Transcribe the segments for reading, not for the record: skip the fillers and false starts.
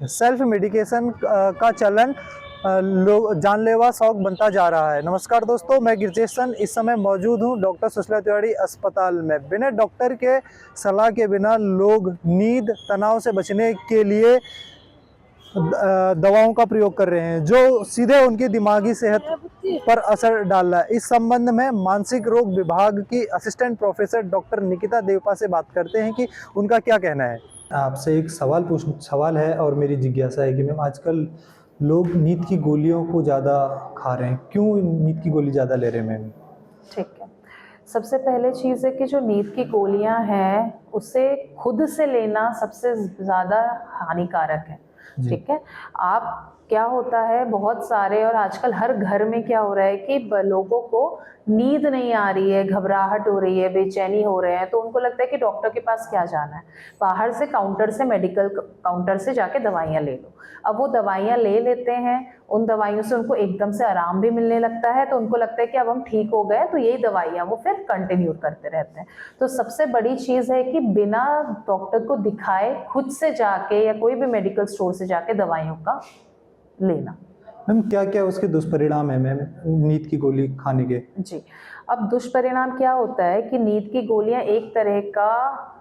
Self medication का चलन जानलेवा शौक बनता जा रहा है। नमस्कार दोस्तों, मैं गिरजेशन इस समय मौजूद हूं डॉक्टर सुशीला तिवारी अस्पताल में। बिना डॉक्टर के सलाह के बिना लोग नींद तनाव से बचने के लिए दवाओं का प्रयोग कर रहे हैं, जो सीधे उनकी दिमागी सेहत पर असर डाल रहा है। इस संबंध में मानसिक रोग विभाग की असिस्टेंट प्रोफेसर डॉक्टर निकिता देवपा से बात करते हैं कि उनका क्या कहना है। आपसे एक सवाल है और मेरी जिज्ञासा है कि मैम, आजकल लोग नींद की गोलियों को ज़्यादा खा रहे हैं, क्यों नींद की गोली ज़्यादा ले रहे हैं मैम? ठीक है। सबसे पहले चीज़ है कि जो नींद की गोलियां हैं उसे खुद से लेना सबसे ज़्यादा हानिकारक है। ठीक है। आप क्या होता है, बहुत सारे और आजकल हर घर में क्या हो रहा है कि लोगों को नींद नहीं आ रही है, घबराहट हो रही है, बेचैनी हो रहे हैं, तो उनको लगता है कि डॉक्टर के पास क्या जाना है, बाहर से काउंटर से, मेडिकल काउंटर से जाके दवाइयाँ ले लो। अब वो दवाइयाँ ले लेते हैं, उन दवाइयों से उनको एकदम से आराम भी मिलने लगता है, तो उनको लगता है कि अब हम ठीक हो गए, तो यही दवाइयाँ वो फिर कंटिन्यू करते रहते हैं। तो सबसे बड़ी चीज़ है कि बिना डॉक्टर को दिखाए खुद से जाके या कोई भी मेडिकल स्टोर से जाके दवाइयों का लेना। मैम, क्या क्या उसके दुष्परिणाम है मैम नींद की गोली खाने के? जी, अब दुष्परिणाम क्या होता है कि नींद की गोलियां एक तरह का,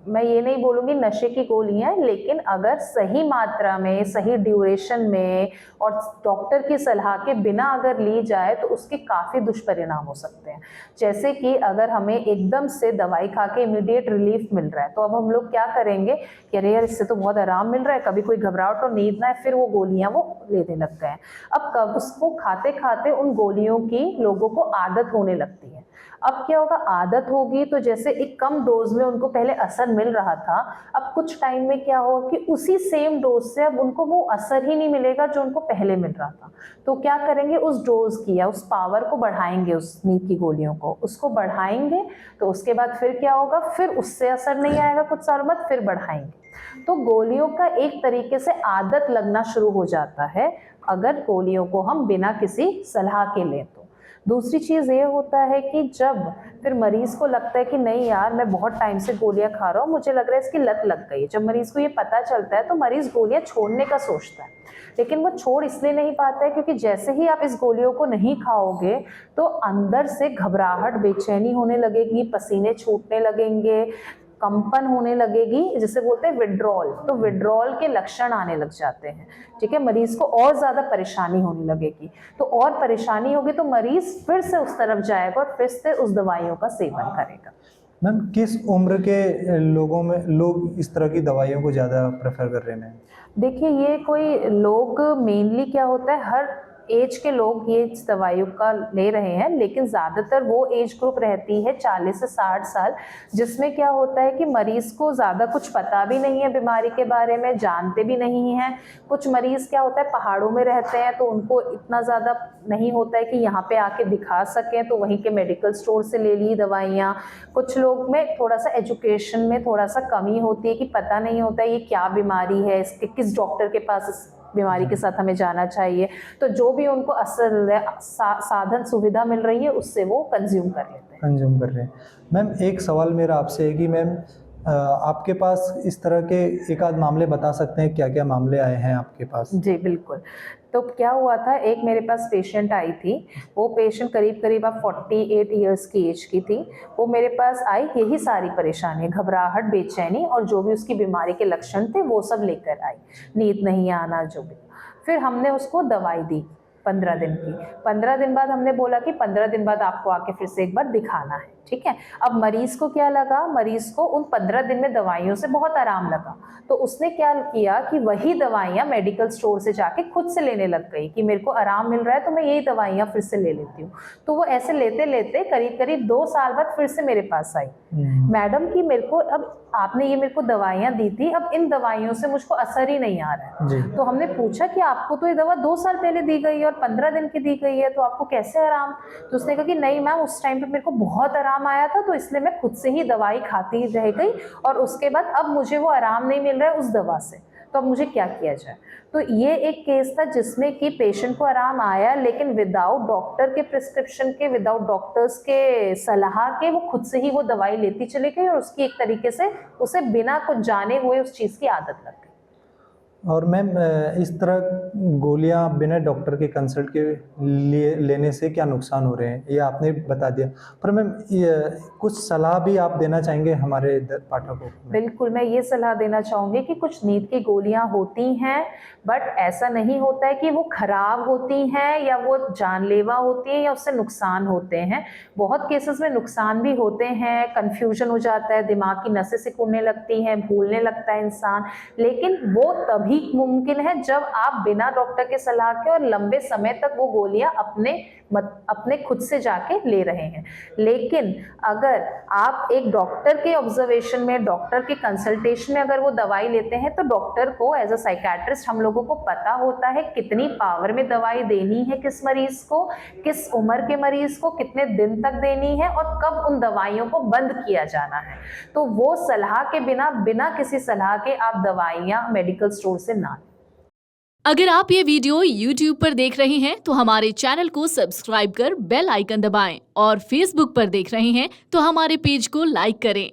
मैं ये नहीं बोलूँगी नशे की गोलियां, लेकिन अगर सही मात्रा में, सही ड्यूरेशन में और डॉक्टर की सलाह के बिना अगर ली जाए तो उसके काफ़ी दुष्परिणाम हो सकते हैं। जैसे कि अगर हमें एकदम से दवाई खा के इमीडिएट रिलीफ मिल रहा है, तो अब हम लोग क्या करेंगे कि अरे यार, इससे तो बहुत आराम मिल रहा है, कभी कोई घबराहट और नींद ना है, फिर वो गोलियाँ वो लेने लगते हैं। अब कब उसको खाते खाते उन गोलियों की लोगों को आदत होने लगती है। अब क्या होगा, आदत होगी तो जैसे एक कम डोज में उनको पहले असर मिल रहा था, अब कुछ टाइम में क्या होगा कि उसी सेम डोज से अब उनको वो असर ही नहीं मिलेगा जो उनको पहले मिल रहा था। तो क्या करेंगे, उस डोज की या उस पावर को बढ़ाएंगे, उस नींद की गोलियों को उसको बढ़ाएंगे, तो उसके बाद फिर क्या होगा, फिर उससे असर नहीं आएगा कुछ सालों बाद, फिर बढ़ाएंगे। तो गोलियों का एक तरीके से आदत लगना शुरू हो जाता है अगर गोलियों को हम बिना किसी सलाह के लें तो। दूसरी चीज़ ये होता है कि जब फिर मरीज़ को लगता है कि नहीं यार, मैं बहुत टाइम से गोलियां खा रहा हूँ, मुझे लग रहा है इसकी लत लग गई, जब मरीज़ को ये पता चलता है तो मरीज़ गोलियां छोड़ने का सोचता है, लेकिन वो छोड़ इसलिए नहीं पाता है क्योंकि जैसे ही आप इस गोलियों को नहीं खाओगे तो अंदर से घबराहट, बेचैनी होने लगेगी, पसीने छूटने लगेंगे, कंपन होने लगेगी, जिसे बोलते हैं विड्रॉल। तो विड्रॉल के लक्षण आने लग जाते हैं। ठीक है, मरीज को और ज्यादा परेशानी होने लगेगी, तो और परेशानी होगी तो मरीज फिर से उस तरफ जाएगा और फिर से उस दवाइयों का सेवन करेगा। मैम, किस उम्र के लोगों में लोग इस तरह की दवाइयों को ज़्यादा प्रेफर कर रहे हैं? देखिए, ये कोई लोग मेनली क्या होता है, हर एज के लोग ये दवाइयों का ले रहे हैं, लेकिन ज़्यादातर वो एज ग्रुप रहती है 40 से 60 साल, जिसमें क्या होता है कि मरीज़ को ज़्यादा कुछ पता भी नहीं है बीमारी के बारे में, जानते भी नहीं हैं। कुछ मरीज़ क्या होता है, पहाड़ों में रहते हैं तो उनको इतना ज़्यादा नहीं होता है कि यहाँ पे आके दिखा सकें, तो वहीं के मेडिकल स्टोर से ले ली दवाइयाँ। कुछ लोग में थोड़ा सा एजुकेशन में थोड़ा सा कमी होती है कि पता नहीं होता है ये क्या बीमारी है, इसके किस डॉक्टर के पास इस बीमारी के साथ हमें जाना चाहिए, तो जो भी उनको असर साधन सुविधा मिल रही है उससे वो कंज्यूम कर लेते हैं। मैम, एक सवाल मेरा आपसे है कि मैम, आपके पास इस तरह के एक आध मामले बता सकते हैं, क्या क्या मामले आए हैं आपके पास? जी बिल्कुल। तो क्या हुआ था, एक मेरे पास पेशेंट आई थी, वो पेशेंट करीब करीब अब 48 ईयर्स की एज की थी। वो मेरे पास आई, यही सारी परेशानी, घबराहट, बेचैनी और जो भी उसकी बीमारी के लक्षण थे वो सब लेकर आई, नींद नहीं आना, जो भी। फिर हमने उसको दवाई दी 15 दिन की। 15 दिन बाद हमने बोला कि 15 दिन बाद आपको आके फिर से एक बार दिखाना है। ठीक है। अब मरीज को क्या लगा, मरीज को उन 15 दिन में दवाइयों से बहुत आराम लगा, तो उसने क्या किया कि वही दवाइयाँ मेडिकल स्टोर से जाके खुद से लेने लग गई कि मेरे को आराम मिल रहा है तो मैं यही दवाइयाँ फिर से ले लेती हूँ। तो वो ऐसे लेते लेते करीब करीब 2 साल बाद फिर से मेरे पास आई, मैडम कि मेरे को, अब आपने ये मेरे को दवाइयाँ दी थी, अब इन दवाइयों से मुझको असर ही नहीं आ रहा है। तो हमने पूछा कि आपको तो ये दवा 2 साल पहले दी गई है और 15 दिन की दी गई है, तो आपको कैसे आराम? तो उसने कहा कि नहीं मैम, उस टाइम पे मेरे को बहुत आराम आया था, तो इसलिए मैं खुद से ही दवाई खाती रह गई और उसके बाद अब मुझे वो आराम नहीं मिल रहा है उस दवा से, तो अब मुझे क्या किया जाए? तो ये एक केस था जिसमें कि पेशेंट को आराम आया, लेकिन विदाउट डॉक्टर के प्रिस्क्रिप्शन के, विदाउट डॉक्टर्स के सलाह के, वो खुद से ही वो दवाई लेती चली गई और उसकी एक तरीके से उसे बिना कुछ जाने हुए उस चीज़ की आदत लग गई। और मैम इस तरह गोलियां बिना डॉक्टर के कंसल्ट के लिए लेने से क्या नुकसान हो रहे हैं ये आपने बता दिया, पर मैम ये कुछ सलाह भी आप देना चाहेंगे हमारे पाठकों को? बिल्कुल, मैं ये सलाह देना चाहूँगी कि कुछ नींद की गोलियाँ होती हैं, बट ऐसा नहीं होता है कि वो खराब होती हैं या वो जानलेवा होती हैं या उससे नुकसान होते हैं। बहुत केसेस में नुकसान भी होते हैं, कन्फ्यूजन हो जाता है, दिमाग की नसें सिकुड़ने लगती हैं, भूलने लगता है इंसान, लेकिन वो तभी मुमकिन है जब आप बिना डॉक्टर के सलाह के और लंबे समय तक वो गोलियां अपने खुद से जाके ले रहे हैं। लेकिन अगर आप एक डॉक्टर के ऑब्जर्वेशन में, डॉक्टर के कंसल्टेशन में अगर वो दवाई लेते हैं, तो डॉक्टर को एज अ साइकेट्रिस्ट हम लोगों को पता होता है कितनी पावर में दवाई देनी है किस मरीज को, किस उम्र के मरीज को कितने दिन तक देनी है और कब उन दवाइयों को बंद किया जाना है। तो वो सलाह के बिना किसी सलाह के आप दवाइयां मेडिकल स्टोर से ना। अगर आप ये वीडियो YouTube पर देख रहे हैं तो हमारे चैनल को सब्सक्राइब कर बेल आइकन दबाएं और Facebook पर देख रहे हैं तो हमारे पेज को लाइक करें।